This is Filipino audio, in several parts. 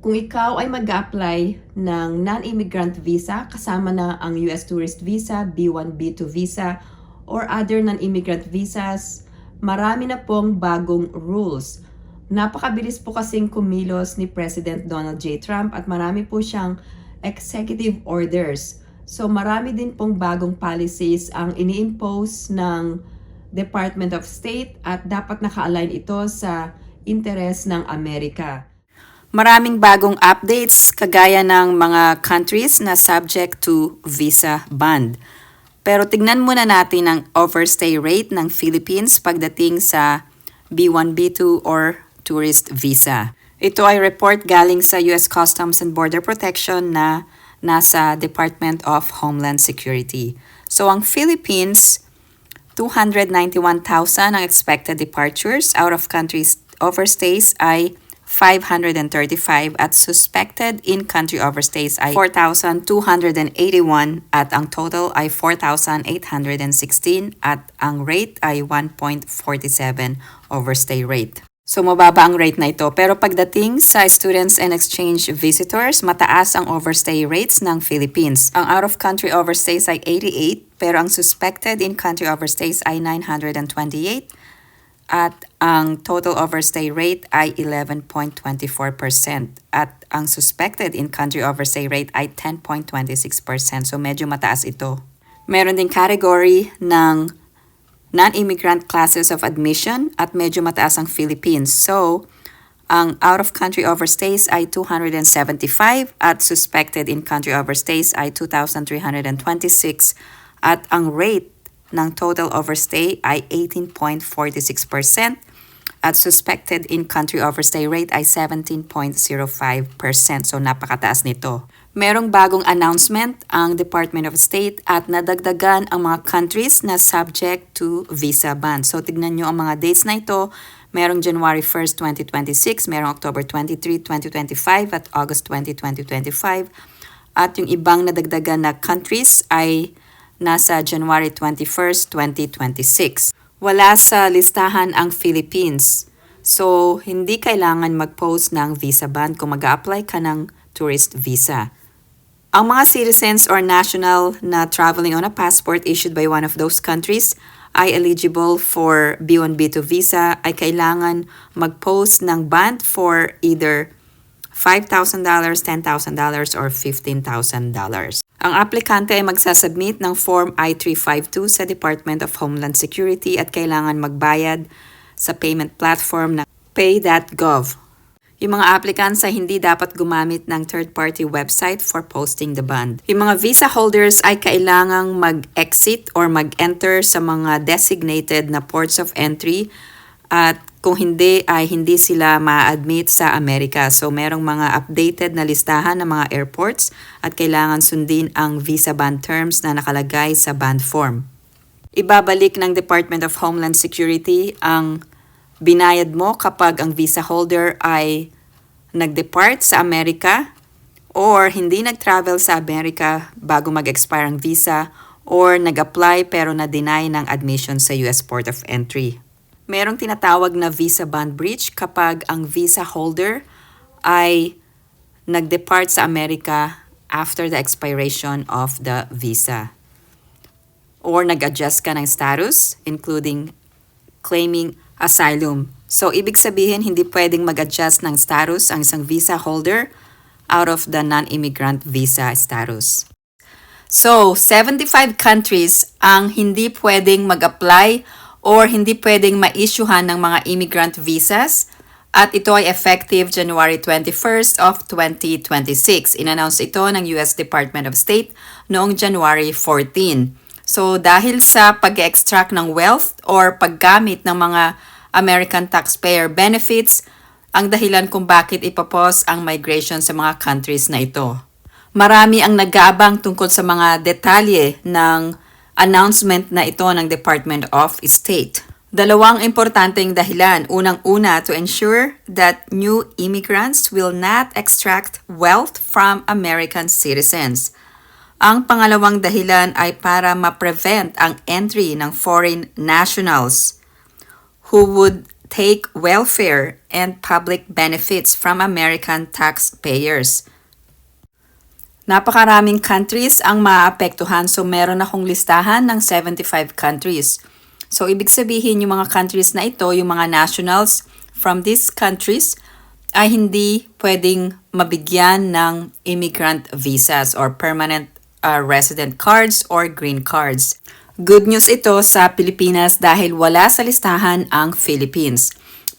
Kung ikaw ay mag-apply ng non-immigrant visa, kasama na ang US Tourist Visa, B1, B2 Visa, or other non-immigrant visas, marami na pong bagong rules. Napakabilis po kasing kumilos ni President Donald J. Trump at marami po siyang executive orders. So marami din pong bagong policies ang ini-impose ng Department of State at dapat naka-align ito sa interes ng Amerika. Maraming bagong updates kagaya ng mga countries na subject to visa ban. Pero tignan muna natin ang overstay rate ng Philippines pagdating sa B1, B2 or tourist visa. Ito ay report galing sa US Customs and Border Protection na nasa Department of Homeland Security. So ang Philippines, 291,000 ang expected departures. Out of countries overstays ay 535 at suspected in-country overstays ay 4,281 at ang total ay 4,816 at ang rate ay 1.47 overstay rate. So mababa ang rate na ito, pero pagdating sa students and exchange visitors, mataas ang overstay rates ng Philippines. Ang out-of-country overstays ay 88, pero ang suspected in-country overstays ay 928 at ang total overstay rate ay 11.24% at ang suspected in-country overstay rate ay 10.26%. So medyo mataas ito. Meron din category ng non-immigrant classes of admission at medyo mataas ang Philippines. So, ang out-of-country overstays ay 275 at suspected in-country overstays ay 2,326 at ang rate ng total overstay ay 18.46% at suspected in-country overstay rate ay 17.05%. So, napakataas nito. Merong bagong announcement ang Department of State at nadagdagan ang mga countries na subject to visa ban. So tignan nyo ang mga dates na ito. Merong January 1st, 2026, merong October 23, 2025 at August 20, 2025. At yung ibang nadagdagan na countries ay nasa January 21st, 2026. Wala sa listahan ang Philippines. So hindi kailangan mag-post ng visa ban kung mag-a-apply ka ng tourist visa. Ang mga citizens or national na traveling on a passport issued by one of those countries ay eligible for B1, B2 visa ay kailangan mag-post ng bond for either $5,000, $10,000, or $15,000. Ang aplikante ay magsasubmit ng Form I-352 sa Department of Homeland Security at kailangan magbayad sa payment platform na pay.gov. Yung mga applicants ay hindi dapat gumamit ng third-party website for posting the bond. Yung mga visa holders ay kailangang mag-exit or mag-enter sa mga designated na ports of entry at kung hindi ay hindi sila ma-admit sa Amerika. So merong mga updated na listahan ng mga airports at kailangan sundin ang visa ban terms na nakalagay sa bond form. Ibabalik ng Department of Homeland Security ang binayad mo kapag ang visa holder ay nag-depart sa Amerika or hindi nag-travel sa Amerika bago mag-expire ang visa or nag-apply pero na-deny ng admission sa US Port of Entry. Merong tinatawag na visa bond breach kapag ang visa holder ay nag-depart sa Amerika after the expiration of the visa or nag-adjust ka ng status including claiming asylum. So, ibig sabihin, hindi pwedeng mag-adjust ng status ang isang visa holder out of the non-immigrant visa status. So, 75 countries ang hindi pwedeng mag-apply or hindi pwedeng ma-issuehan ng mga immigrant visas at ito ay effective January 21st of 2026. In-announce ito ng US Department of State noong January 14. So, dahil sa pag-extract ng wealth or paggamit ng mga American taxpayer benefits, ang dahilan kung bakit ipapos ang migration sa mga countries na ito. Marami ang nag-aabang tungkol sa mga detalye ng announcement na ito ng Department of State. Dalawang importanteng dahilan. Unang-una, to ensure that new immigrants will not extract wealth from American citizens. Ang pangalawang dahilan ay para ma-prevent ang entry ng foreign nationals who would take welfare and public benefits from American taxpayers. Napakaraming countries ang maapektuhan, so meron akong listahan ng 75 countries. So ibig sabihin yung mga countries na ito, yung mga nationals from these countries ay hindi pwedeng mabigyan ng immigrant visas or permanent resident cards or green cards. Good news ito sa Pilipinas dahil wala sa listahan ang Philippines.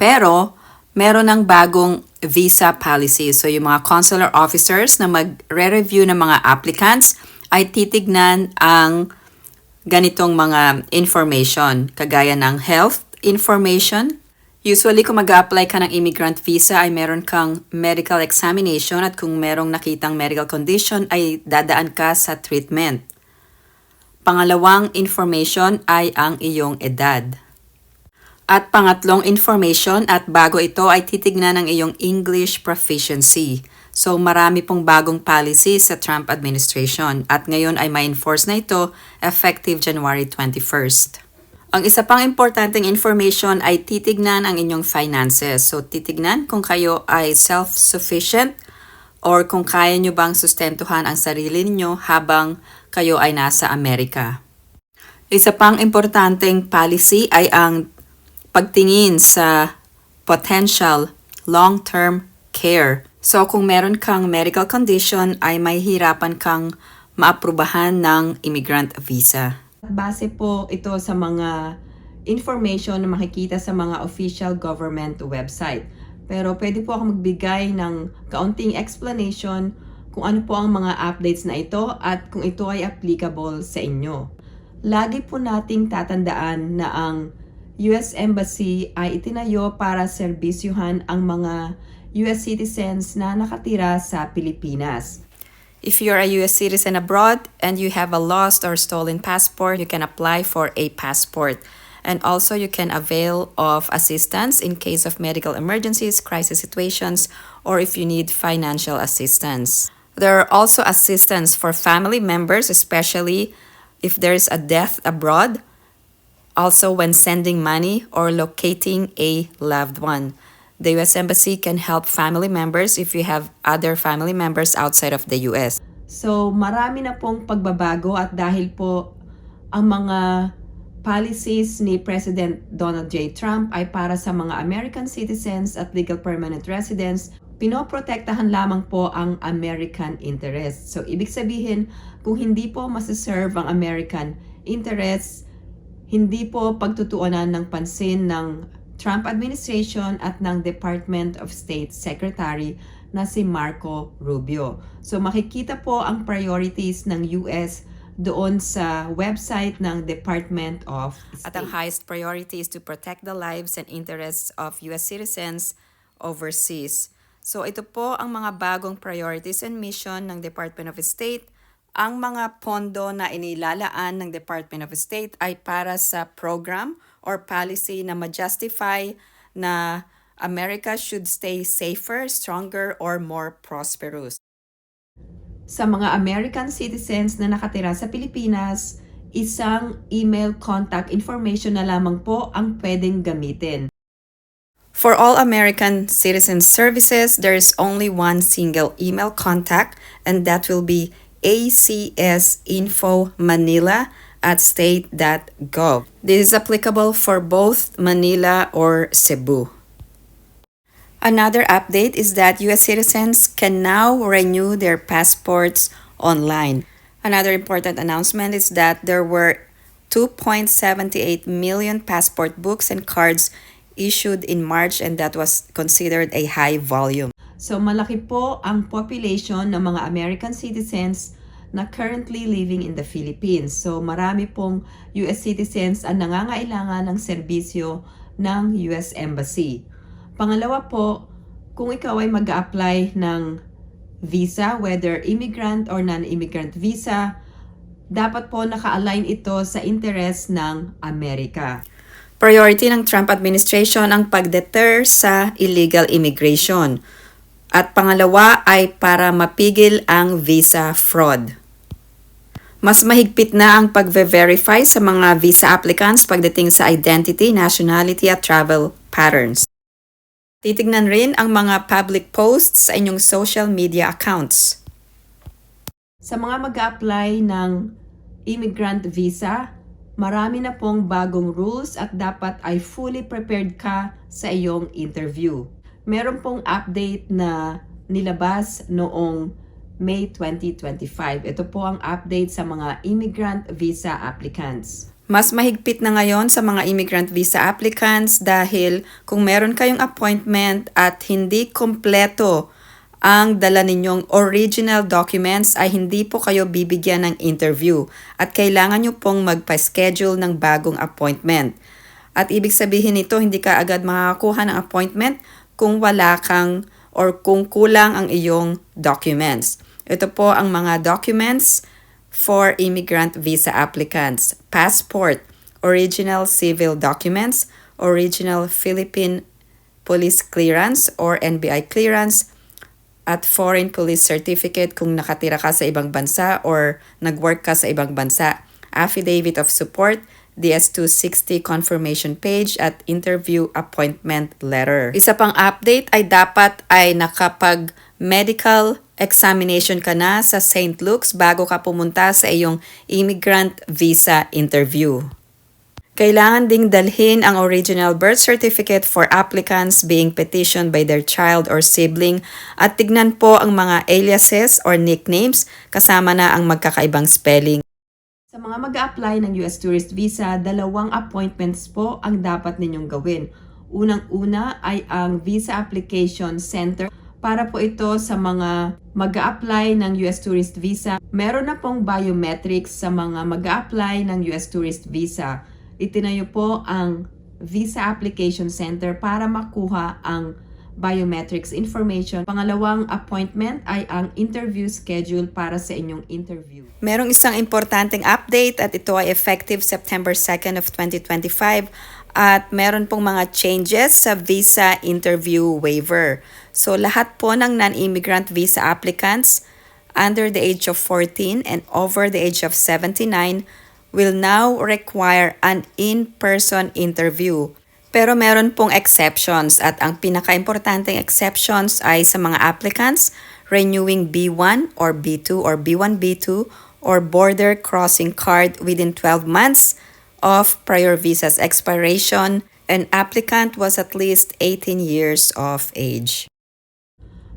Pero meron ng bagong visa policy. So yung mga consular officers na magre-review ng mga applicants ay titignan ang ganitong mga information kagaya ng health information. Usually kung mag-apply ka ng immigrant visa ay meron kang medical examination at kung merong nakitang medical condition ay dadaan ka sa treatment. Pangalawang information ay ang iyong edad. At pangatlong information at bago ito ay titignan ang iyong English proficiency. So marami pong bagong policy sa Trump administration at ngayon ay ma-enforce na ito effective January 21st. Ang isa pang importanteng information ay titignan ang inyong finances. So titignan kung kayo ay self-sufficient or kung kaya nyo bang sustentuhan ang sarili niyo habang kayo ay nasa Amerika. Isa pang importanteng policy ay ang pagtingin sa potential long-term care. So kung meron kang medical condition ay may hirapan kang maaprubahan ng immigrant visa. Base po ito sa mga information na makikita sa mga official government website. Pero pwede po ako magbigay ng kaunting explanation kung ano po ang mga updates na ito at kung ito ay applicable sa inyo. Lagi po nating tatandaan na ang US Embassy ay itinayo para serbisyuhan ang mga US citizens na nakatira sa Pilipinas. If you're a US citizen abroad and you have a lost or stolen passport, you can apply for a passport. And also you can avail of assistance in case of medical emergencies, crisis situations, or if you need financial assistance. There are also assistance for family members, especially if there's a death abroad, also when sending money or locating a loved one. The US Embassy can help family members if you have other family members outside of the US. So marami na pong pagbabago at dahil po ang mga policies ni President Donald J. Trump ay para sa mga American citizens at legal permanent residents, pinoprotektahan lamang po ang American interests. So ibig sabihin, kung hindi po masiserve ang American interests, hindi po pagtutuunan ng pansin ng Trump administration at ng Department of State Secretary na si Marco Rubio. So makikita po ang priorities ng US doon sa website ng Department of State. At ang highest priority is to protect the lives and interests of US citizens overseas. So ito po ang mga bagong priorities and mission ng Department of State. Ang mga pondo na inilalaan ng Department of State ay para sa program or policy na ma-justify na America should stay safer, stronger, or more prosperous. Sa mga American citizens na nakatira sa Pilipinas, isang email contact information na lamang po ang pwedeng gamitin. For all American citizen services, there is only one single email contact, and that will be acsinfomanila@state.gov. This is applicable for both Manila or Cebu. Another update is that US citizens can now renew their passports online. Another important announcement is that there were 2.78 million passport books and cards issued in March, and that was considered a high volume. So malaki po ang population ng mga American citizens na currently living in the Philippines. So marami pong US citizens ang nangangailangan ng serbisyo ng US Embassy. Pangalawa po, kung ikaw ay mag-a-apply ng visa, whether immigrant or non-immigrant visa, dapat po naka-align ito sa interest ng Amerika. Priority ng Trump administration ang pag-deter sa illegal immigration. At pangalawa ay para mapigil ang visa fraud. Mas mahigpit na ang pag-verify sa mga visa applicants pagdating sa identity, nationality at travel patterns. Titignan rin ang mga public posts sa inyong social media accounts. Sa mga mag-a-apply ng immigrant visa, marami na pong bagong rules at dapat ay fully prepared ka sa iyong interview. Meron pong update na nilabas noong May 2025. Ito po ang update sa mga immigrant visa applicants. Mas mahigpit na ngayon sa mga immigrant visa applicants dahil kung meron kayong appointment at hindi kompleto ang dala ninyong original documents ay hindi po kayo bibigyan ng interview at kailangan nyo pong magpa-schedule ng bagong appointment. At ibig sabihin nito, hindi ka agad makakakuha ng appointment kung wala kang or kung kulang ang iyong documents. Ito po ang mga documents for immigrant visa applicants: passport, original civil documents, original Philippine police clearance or NBI clearance, at foreign police certificate kung nakatira ka sa ibang bansa or nag-work ka sa ibang bansa, affidavit of support, DS-260 confirmation page, at interview appointment letter. Isa pang update ay dapat ay nakapag-medical examination ka na sa St. Luke's bago ka pumunta sa iyong immigrant visa interview. Kailangan ding dalhin ang original birth certificate for applicants being petitioned by their child or sibling at tignan po ang mga aliases or nicknames kasama na ang magkakaibang spelling. Sa mga mag-a-apply ng US Tourist Visa, 2 appointments po ang dapat ninyong gawin. Unang-una ay ang Visa Application Center. Para po ito sa mga mag-a-apply ng US Tourist Visa. Meron na pong biometrics sa mga mag-a-apply ng US Tourist Visa. Itinayo po ang Visa Application Center para makuha ang biometrics information. Pangalawang appointment ay ang interview schedule para sa inyong interview. Merong isang importanteng update at ito ay effective September 2nd of 2025 at meron pong mga changes sa visa interview waiver. So lahat po ng non-immigrant visa applicants under the age of 14 and over the age of 79 will now require an in-person interview. Pero meron pong exceptions at ang pinaka-importanteng exceptions ay sa mga applicants renewing B1 or B2 or B1, B2 or border crossing card within 12 months of prior visa's expiration, an applicant was at least 18 years of age.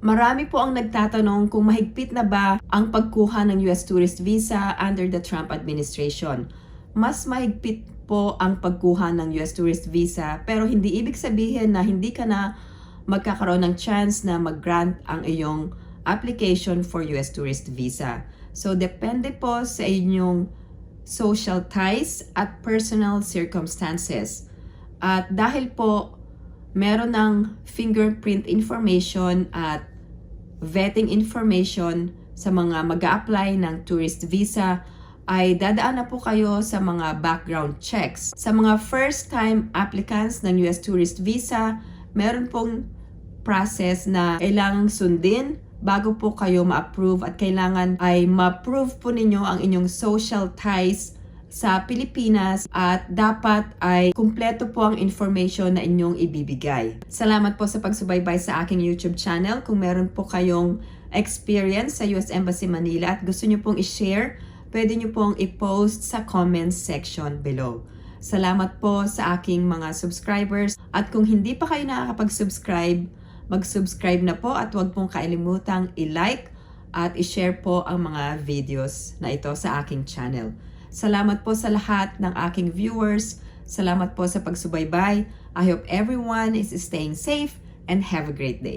Marami po ang nagtatanong kung mahigpit na ba ang pagkuha ng US Tourist Visa under the Trump administration. Mas mahigpit po ang pagkuha ng US Tourist Visa pero hindi ibig sabihin na hindi ka na magkakaroon ng chance na mag-grant ang iyong application for US Tourist Visa. So depende po sa inyong social ties at personal circumstances. At dahil po meron ng fingerprint information at vetting information sa mga mag-a-apply ng tourist visa, ay dadaan na po kayo sa mga background checks. Sa mga first-time applicants ng US Tourist Visa, meron pong process na kailangang sundin bago po kayo ma-approve at kailangan ay ma-approve po ninyo ang inyong social ties sa Pilipinas at dapat ay kumpleto po ang information na inyong ibibigay. Salamat po sa pagsubaybay sa aking YouTube channel. Kung meron po kayong experience sa US Embassy Manila at gusto nyo pong i-share, pwede nyo pong i-post sa comments section below. Salamat po sa aking mga subscribers at kung hindi pa kayo nakakapag-subscribe, mag-subscribe na po at huwag pong kailimutang i-like at i-share po ang mga videos na ito sa aking channel. Salamat po sa lahat ng aking viewers. Salamat po sa pagsubaybay. I hope everyone is staying safe and have a great day.